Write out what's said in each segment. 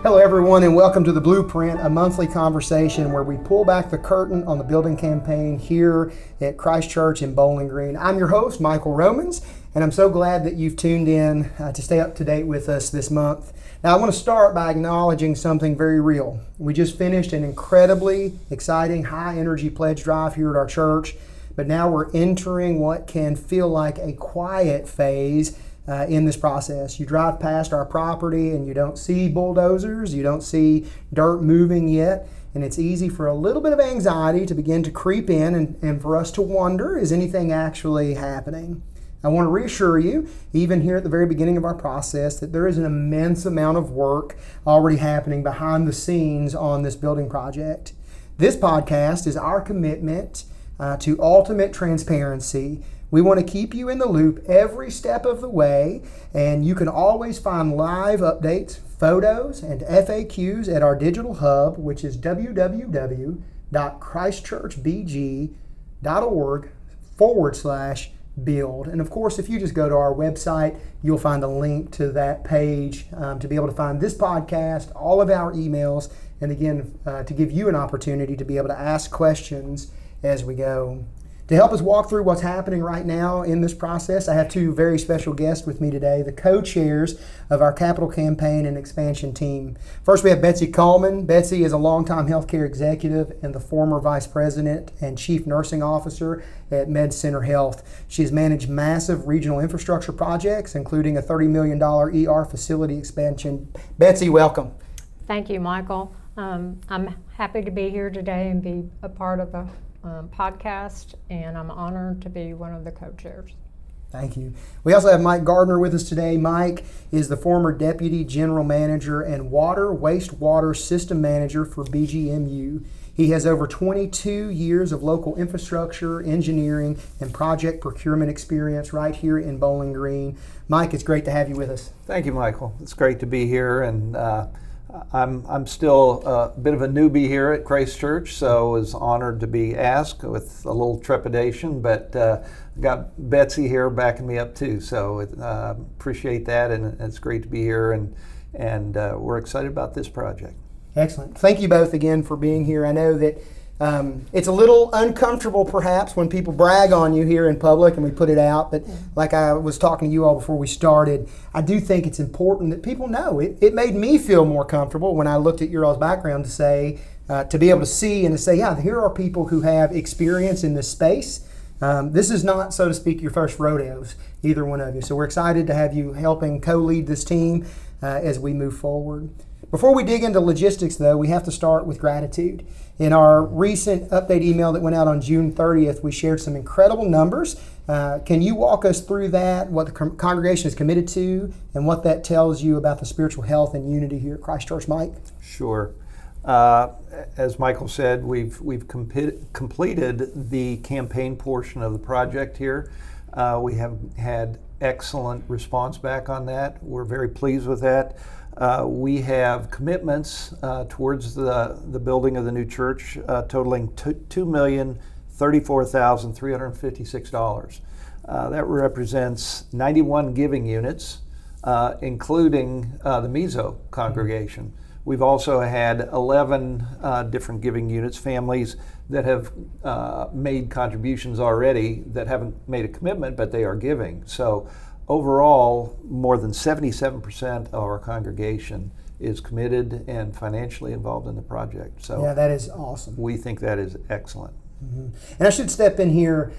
Hello everyone and welcome to The Blueprint, a monthly conversation where we pull back the curtain on the building campaign here at Christ Church in Bowling Green. I'm your host, Michael Romans, and I'm so glad that you've tuned in to stay up to date with us this month. Now I want to start by acknowledging something very real. We just finished an incredibly exciting high energy pledge drive here at our church, but now we're entering what can feel like a quiet phase in this process. You drive past our property and you don't see bulldozers, you don't see dirt moving yet, and it's easy for a little bit of anxiety to begin to creep in and for us to wonder, is anything actually happening? I want to reassure you, even here at the very beginning of our process, that there is an immense amount of work already happening behind the scenes on this building project. This podcast is our commitment to ultimate transparency. We want to keep you in the loop every step of the way, and you can always find live updates, photos, and FAQs at our digital hub, which is www.christchurchbg.org/build. And of course, if you just go to our website, you'll find a link to that page to be able to find this podcast, all of our emails, and again, to give you an opportunity to be able to ask questions as we go. To help us walk through what's happening right now in this process, I have two very special guests with me today, the co-chairs of our capital campaign and expansion team. First, we have Betsy Coleman. Betsy is a longtime healthcare executive and the former vice president and chief nursing officer at Med Center Health. She has managed massive regional infrastructure projects, including a $30 million ER facility expansion. Betsy, welcome. Thank you, Michael. I'm happy to be here today and be a part of the podcast, and I'm honored to be one of the co-chairs. Thank you. We also have Mike Gardner with us today. Mike is the former Deputy General Manager and Wastewater System Manager for BGMU. He has over 22 years of local infrastructure, engineering, and project procurement experience right here in Bowling Green. Mike, it's great to have you with us. Thank you, Michael. It's great to be here, and I'm still a bit of a newbie here at Christ Church, so I was honored to be asked with a little trepidation, but got Betsy here backing me up too, so appreciate that, and it's great to be here, and we're excited about this project. Excellent. Thank you both again for being here. I know that it's a little uncomfortable perhaps when people brag on you here in public and we put it out, but like I was talking to you all before we started, I do think it's important that people know. It made me feel more comfortable when I looked at your all's background to say, to be able to see and to say, yeah, here are people who have experience in this space. This is not, so to speak, your first rodeos, either one of you. So we're excited to have you helping co-lead this team as we move forward. Before we dig into logistics, though, we have to start with gratitude. In our recent update email that went out on June 30th, we shared some incredible numbers. Can you walk us through that, what the congregation is committed to, and what that tells you about the spiritual health and unity here at Christ Church, Mike? Sure. As Michael said, we've completed the campaign portion of the project here. We have had excellent response back on that. We're very pleased with that. We have commitments towards the building of the new church totaling $2,034,356. That represents 91 giving units, including the Meso congregation. We've also had 11 different giving units, families that have made contributions already that haven't made a commitment, but they are giving. So overall, more than 77% of our congregation is committed and financially involved in the project. So yeah, that is awesome. We think that is excellent. Mm-hmm. And I should step in here.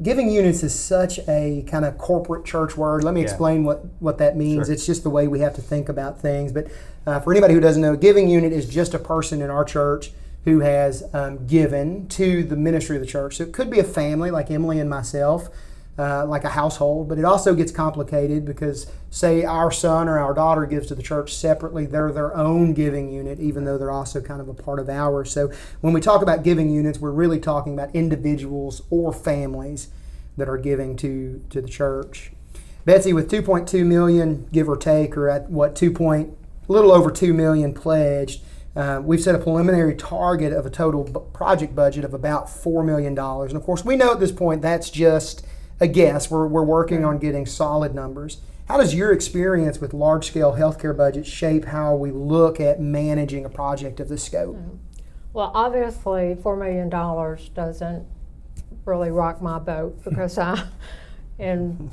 Giving units is such a kind of corporate church word. Let me explain what that means. Sure. It's just the way we have to think about things. But for anybody who doesn't know, a giving unit is just a person in our church who has given to the ministry of the church. So it could be a family like Emily and myself, like a household, but it also gets complicated because, say, our son or our daughter gives to the church separately. They're their own giving unit, even though they're also kind of a part of ours. So when we talk about giving units, we're really talking about individuals or families that are giving to the church. Betsy, with $2.2 million, give or take, or at what, a little over $2 million pledged, we've set a preliminary target of a total project budget of about $4 million. And of course, we know at this point that's just a guess. We're working on getting solid numbers. How does your experience with large-scale healthcare budgets shape how we look at managing a project of this scope? Well, obviously, $4 million doesn't really rock my boat because being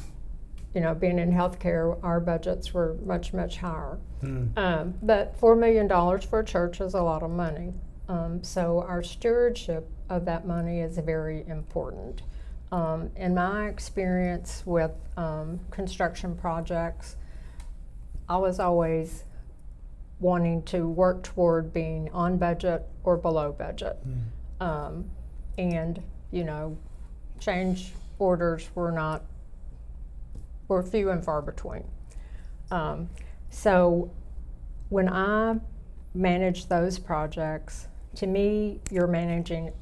in healthcare, our budgets were much, much higher. But $4 million for a church is a lot of money. So our stewardship of that money is very important. In my experience with construction projects, I was always wanting to work toward being on budget or below budget. And, change orders were few and far between. So when I manage those projects, to me, you're managing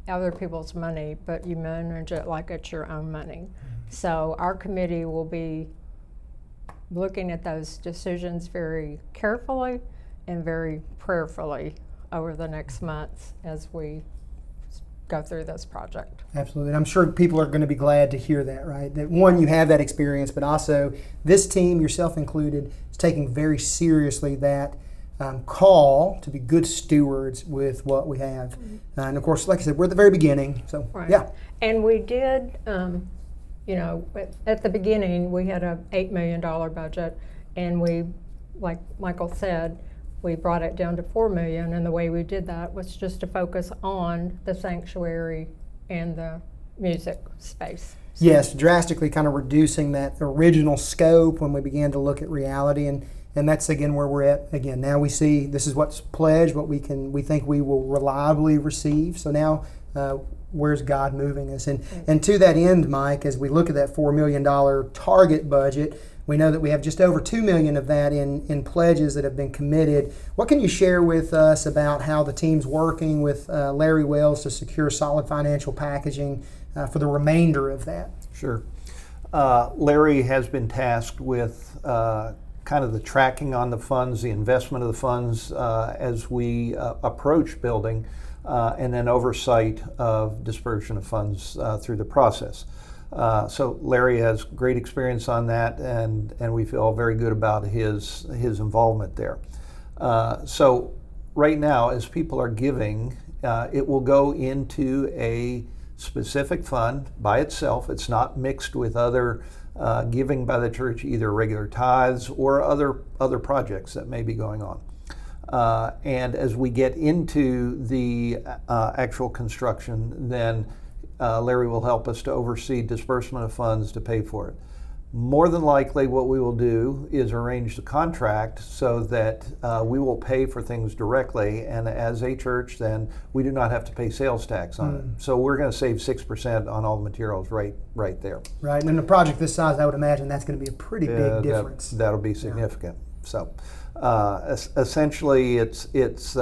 other people's money, but you manage it like it's your own money. So our committee will be looking at those decisions very carefully and very prayerfully over the next months as we go through this project. Absolutely. And I'm sure people are going to be glad to hear that, right? That one, you have that experience, but also this team, yourself included, is taking very seriously that call to be good stewards with what we have. And of course, like I said, we're at the very beginning. So, Right. yeah. And we did, at the beginning, we had a $8 million budget, and we, like Michael said, we brought it down to $4 million, and the way we did that was just to focus on the sanctuary and the music space. Yes, drastically kind of reducing that original scope when we began to look at reality, and that's again where we're at. Again, now we see this is what's pledged, what we think we will reliably receive. So now, where's God moving us? And to that end, Mike, as we look at that $4 million target budget, we know that we have just over $2 million of that in pledges that have been committed. What can you share with us about how the team's working with Larry Wells to secure solid financial packaging for the remainder of that? Sure. Larry has been tasked with kind of the tracking on the funds, the investment of the funds as we approach building, and then oversight of dispersion of funds through the process. So Larry has great experience on that, and we feel very good about his involvement there. So right now, as people are giving, it will go into a specific fund by itself. It's not mixed with other giving by the church, either regular tithes or other projects that may be going on. And as we get into the actual construction, then Larry will help us to oversee disbursement of funds to pay for it. More than likely, what we will do is arrange the contract so that we will pay for things directly, and as a church, then we do not have to pay sales tax on it. So we're going to save 6% on all the materials right there. Right, and in a project this size, I would imagine that's going to be a pretty big difference. That'll be significant. So essentially, it's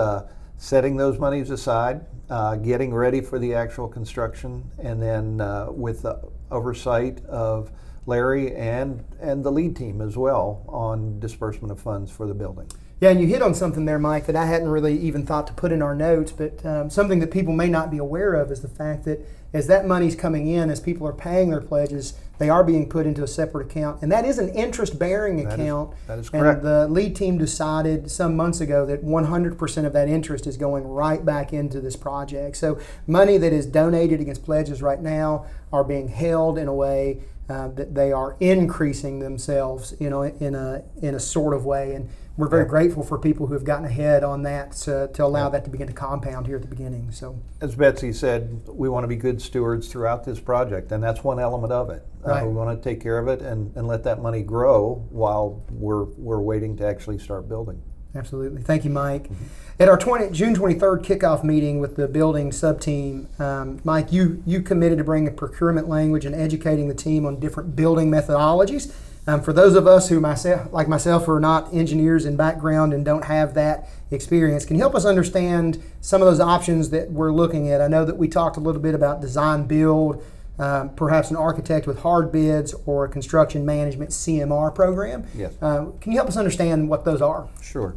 setting those monies aside, getting ready for the actual construction, and then with the oversight of Larry and the lead team as well on disbursement of funds for the building. Yeah, and you hit on something there, Mike, that I hadn't really even thought to put in our notes, but something that people may not be aware of is the fact that as that money's coming in, as people are paying their pledges, they are being put into a separate account, and that is an interest-bearing account. That is correct. And the lead team decided some months ago that 100% of that interest is going right back into this project. So money that is donated against pledges right now are being held in a way that they are increasing themselves, in a sort of way, and we're very grateful for people who have gotten ahead on that to allow that to begin to compound here at the beginning. So, as Betsy said, we want to be good stewards throughout this project, and that's one element of it. Right. We want to take care of it and let that money grow while we're waiting to actually start building. Absolutely. Thank you, Mike. At our June 23rd kickoff meeting with the building sub-team, Mike, you committed to bringing procurement language and educating the team on different building methodologies. For those of us who, like myself, are not engineers in background and don't have that experience, can you help us understand some of those options that we're looking at? I know that we talked a little bit about design build, perhaps an architect with hard bids, or a construction management CMR program. Yes. Can you help us understand what those are? Sure.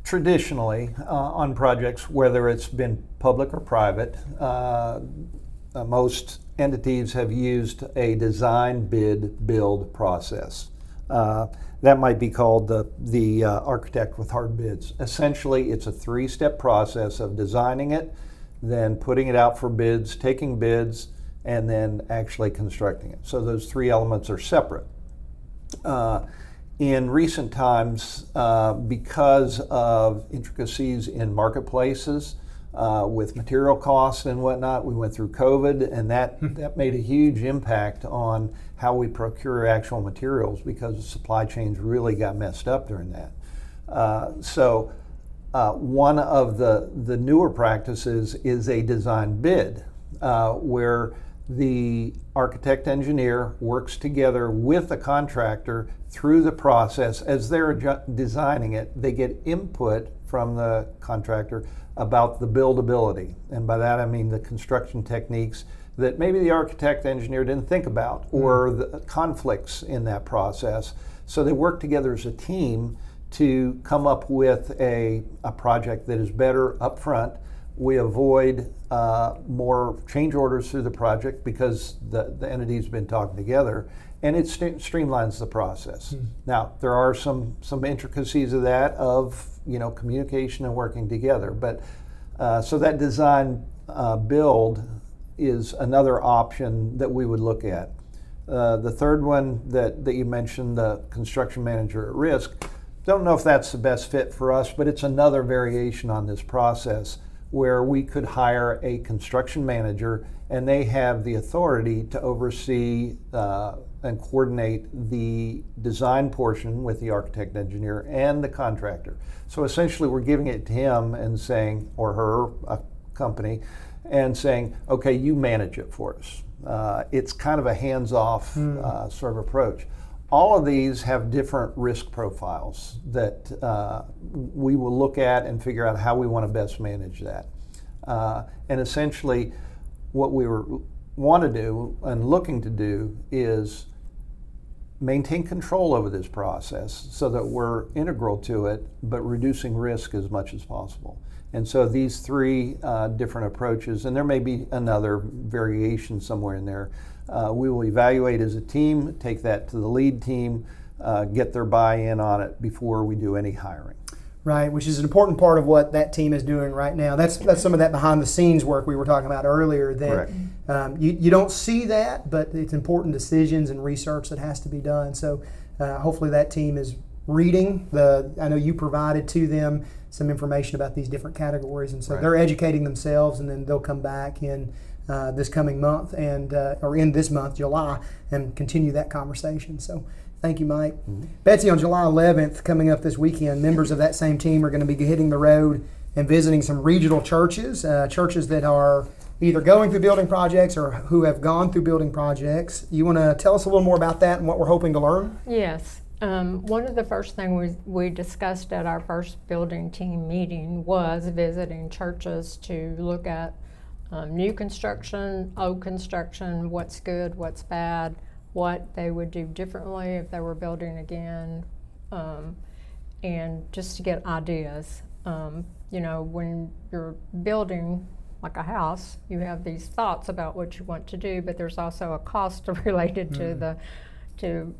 Traditionally, on projects, whether it's been public or private, most entities have used a design, bid, build process. That might be called the architect with hard bids. Essentially, it's a 3-step process of designing it, then putting it out for bids, taking bids, and then actually constructing it. So those 3 elements are separate. In recent times, because of intricacies in marketplaces, with material costs and whatnot, we went through COVID, and that made a huge impact on how we procure actual materials, because the supply chains really got messed up during that. One of the newer practices is a design bid, where the architect engineer works together with the contractor through the process. As they're designing it, they get input from the contractor about the buildability. And by that I mean the construction techniques that maybe the architect engineer didn't think about, or the conflicts in that process. So they work together as a team to come up with a project that is better up front. We avoid more change orders through the project because the entity's been talking together, and it streamlines the process. Now, there are some intricacies of that, of communication and working together, but so that design build is another option that we would look at. The third one that you mentioned, the construction manager at risk, don't know if that's the best fit for us, but it's another variation on this process where we could hire a construction manager, and they have the authority to oversee and coordinate the design portion with the architect engineer and the contractor. So essentially we're giving it to him and saying, or her, a company, and saying, okay, you manage it for us. It's kind of a hands-off sort of approach. All of these have different risk profiles that we will look at and figure out how we want to best manage that. And essentially what we want to do and looking to do is maintain control over this process so that we're integral to it, but reducing risk as much as possible. And so these 3 different approaches, and there may be another variation somewhere in there, we will evaluate as a team, take that to the lead team, get their buy-in on it before we do any hiring. Right, which is an important part of what that team is doing right now. That's some of that behind-the-scenes work we were talking about earlier. That you don't see that, but it's important decisions and research that has to be done. So hopefully that team is reading I know you provided to them some information about these different categories, and so they're educating themselves, and then they'll come back in this coming month or in this month, July, and continue that conversation. So thank you, Mike. Betsy, on July 11th, coming up this weekend, members of that same team are going to be hitting the road and visiting some regional churches, churches that are either going through building projects or who have gone through building projects. You want to tell us a little more about that and what we're hoping to learn? Yes. One of the first things we discussed at our first building team meeting was visiting churches to look at new construction, old construction, what's good, what's bad, what they would do differently if they were building again, and just to get ideas. When you're building like a house, you have these thoughts about what you want to do, but there's also a cost related to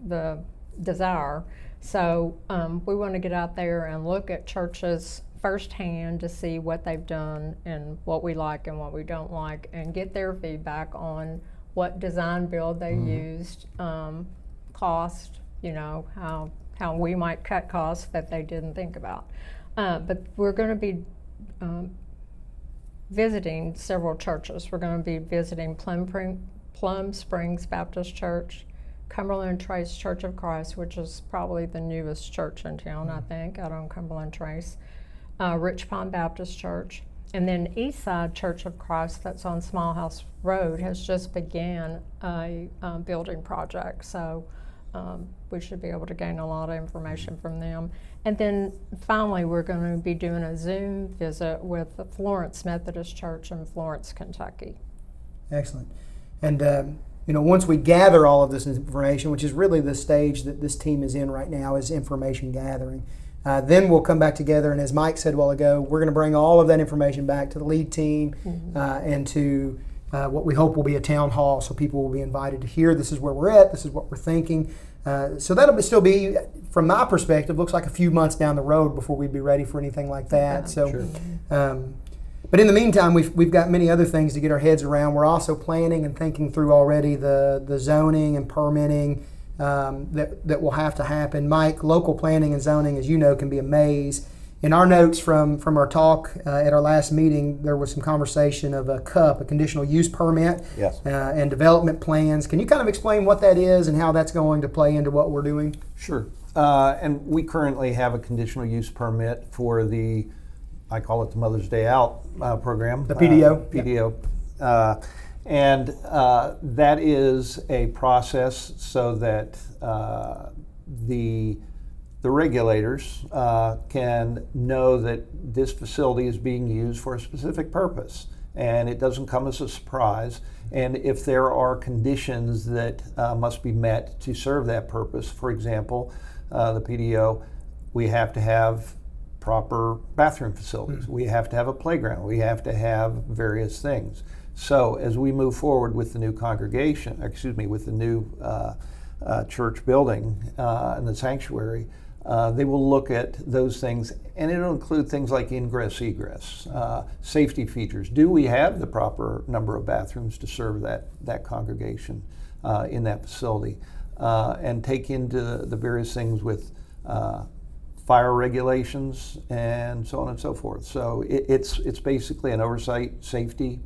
the desire. So we want to get out there and look at churches firsthand to see what they've done and what we like and what we don't like, and get their feedback on what design build they used, cost, how we might cut costs that they didn't think about. But we're going to be visiting several churches. We're going to be visiting Plum Springs Baptist Church, Cumberland Trace Church of Christ, which is probably the newest church in town, I think, out on Cumberland Trace, Rich Pond Baptist Church, and then Eastside Church of Christ, that's on Small House Road, has just began a building project. So we should be able to gain a lot of information from them. And then finally, we're going to be doing a Zoom visit with the Florence Methodist Church in Florence, Kentucky. Excellent. And once we gather all of this information, which is really the stage that this team is in right now, is information gathering, then we'll come back together, and as Mike said a while ago, we're going to bring all of that information back to the lead team and to what we hope will be a town hall, so people will be invited to hear this is where we're at, this is what we're thinking. So that'll still be, from my perspective, looks like a few months down the road before we'd be ready for anything like that. So, Sure. But in the meantime, we've got many other things to get our heads around. We're also planning and thinking through already the zoning and permitting that will have to happen. Mike, local planning and zoning, as you know, can be a maze. In our notes from our talk at our last meeting, there was some conversation of a CUP, a conditional use permit, Yes. And development plans. Can you kind of explain what that is and how that's going to play into what we're doing? Sure. And we currently have a conditional use permit for the, I call it the Mother's Day Out program. The PDO. PDO. And that is a process so that the regulators can know that this facility is being used for a specific purpose, and it doesn't come as a surprise. And if there are conditions that must be met to serve that purpose, for example, the PDO, we have to have proper bathroom facilities, we have to have a playground, we have to have various things. So as we move forward with the new congregation, with the new church building and the sanctuary, they will look at those things, and it'll include things like ingress, egress, safety features. Do we have the proper number of bathrooms to serve that congregation in that facility? And take into the various things with fire regulations and so on and so forth. So it's basically an oversight safety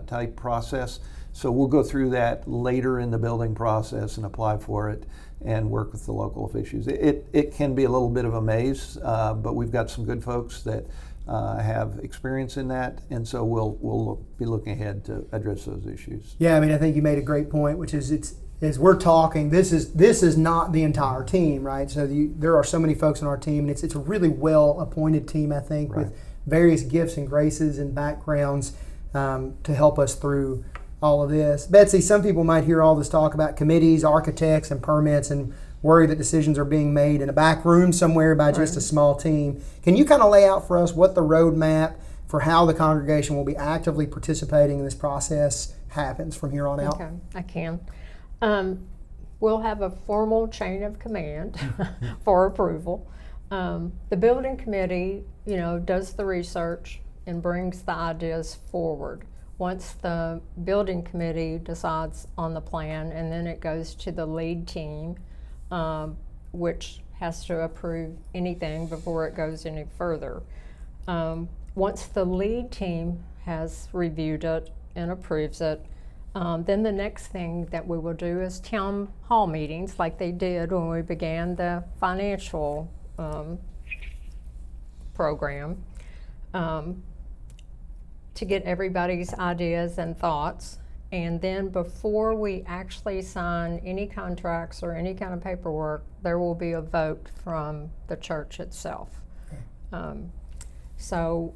type process. So we'll go through that later in the building process and apply for it and work with the local officials. It can be a little bit of a maze, but we've got some good folks that have experience in that, and so we'll be looking ahead to address those issues. Yeah, I mean, I think you made a great point, which is as we're talking, this is not the entire team, right? So there are so many folks on our team, and it's a really well appointed team, I think, Right. with various gifts and graces and backgrounds to help us through all of this. Betsy, some people might hear all this talk about committees, architects, and permits and worry that decisions are being made in a back room somewhere by just a small team. Can you kind of lay out for us what the roadmap for how the congregation will be actively participating in this process happens from here on out? Okay, I can. We'll have a formal chain of command for approval. The building committee, does the research and brings the ideas forward. Once the building committee decides on the plan, and then it goes to the lead team, which has to approve anything before it goes any further. Once the lead team has reviewed it and approves it, then the next thing that we will do is town hall meetings like they did when we began the financial program. To get everybody's ideas and thoughts, and then before we actually sign any contracts or any kind of paperwork, there will be a vote from the church itself. So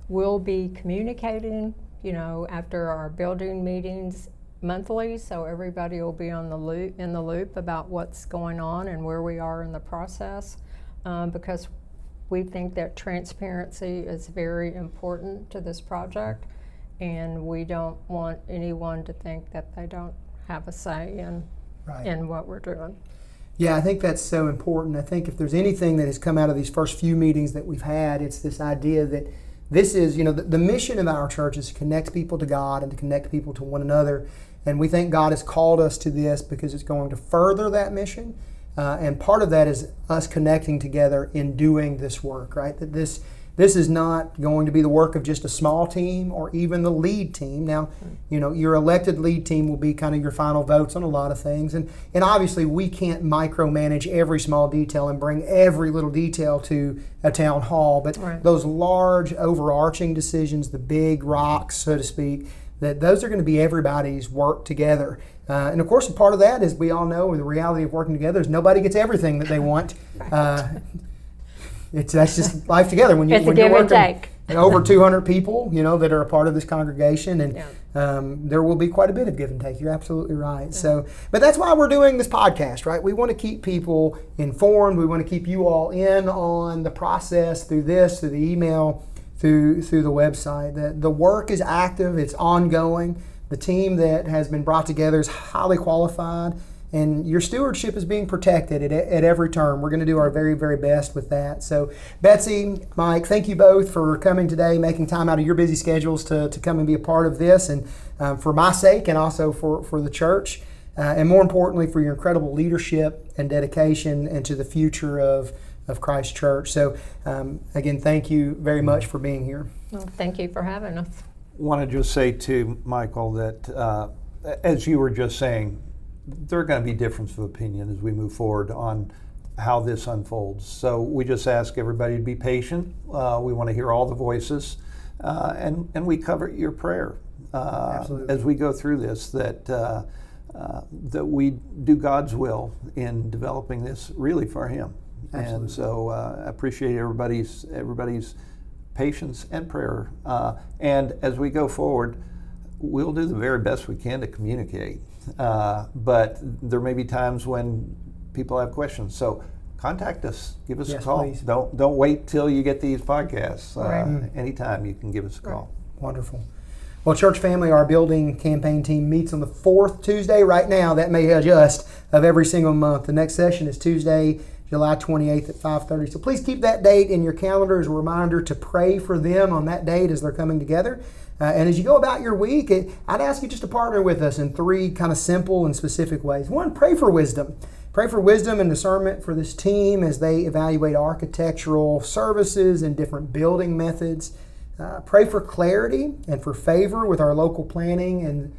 we'll be communicating, after our building meetings monthly, so everybody will be in the loop about what's going on and where we are in the process, because we think that transparency is very important to this project, and we don't want anyone to think that they don't have a say in what we're doing. Yeah, I think that's so important. I think if there's anything that has come out of these first few meetings that we've had, it's this idea that this is, the mission of our church is to connect people to God and to connect people to one another. And we think God has called us to this because it's going to further that mission. And part of that is us connecting together in doing this work, right? That this is not going to be the work of just a small team or even the lead team. Now, your elected lead team will be kind of your final votes on a lot of things. And obviously we can't micromanage every small detail and bring every little detail to a town hall. But those large overarching decisions, the big rocks, so to speak, that those are going to be everybody's work together. And of course, a part of that, as we all know, the reality of working together is nobody gets everything that they want. That's just life together. When it's when a give you're and working take. over 200 people, that are a part of this congregation, and there will be quite a bit of give and take. You're absolutely right. So, but that's why we're doing this podcast, right? We want to keep people informed. We want to keep you all in on the process through the email, through the website. The work is active. It's ongoing. The team that has been brought together is highly qualified, and your stewardship is being protected at every turn. We're going to do our very, very best with that. So, Betsy, Mike, thank you both for coming today, making time out of your busy schedules to come and be a part of this, and for my sake and also for the church, and more importantly, for your incredible leadership and dedication into the future of Christ Church. So, again, thank you very much for being here. Well, thank you for having us. I want to just say to Michael that, as you were just saying, there are going to be differences of opinion as we move forward on how this unfolds. So we just ask everybody to be patient. We want to hear all the voices, and we cover your prayer as we go through this, that we do God's will in developing this really for Him. Absolutely. And so I appreciate everybody's patience and prayer. And as we go forward, we'll do the very best we can to communicate. But there may be times when people have questions. So contact us. Give us a call. Please. Don't wait till you get these podcasts. Right. Anytime you can give us a call. Wonderful. Well, church family, our building campaign team meets on the 4th Tuesday right now. That may adjust of every single month. The next session is Tuesday, July 28th at 5:30. So please keep that date in your calendar as a reminder to pray for them on that date as they're coming together. And as you go about your week, I'd ask you just to partner with us in 3 kind of simple and specific ways. 1, pray for wisdom. Pray for wisdom and discernment for this team as they evaluate architectural services and different building methods. Pray for clarity and for favor with our local planning and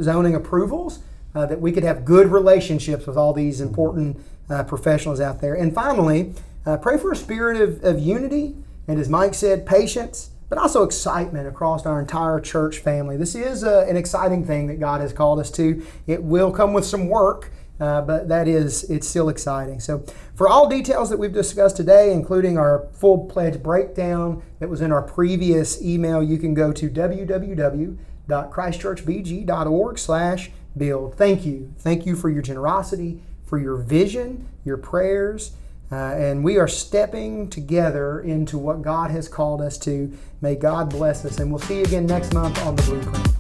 zoning approvals, that we could have good relationships with all these important professionals out there. And finally, pray for a spirit of unity and, as Mike said, patience, but also excitement across our entire church family. This is an exciting thing that God has called us to. It will come with some work, but it's still exciting. So for all details that we've discussed today, including our full pledge breakdown that was in our previous email, you can go to www.christchurchbg.org/build. Thank you. Thank you for your generosity, for your vision, your prayers, and we are stepping together into what God has called us to. May God bless us, and we'll see you again next month on The Blueprint.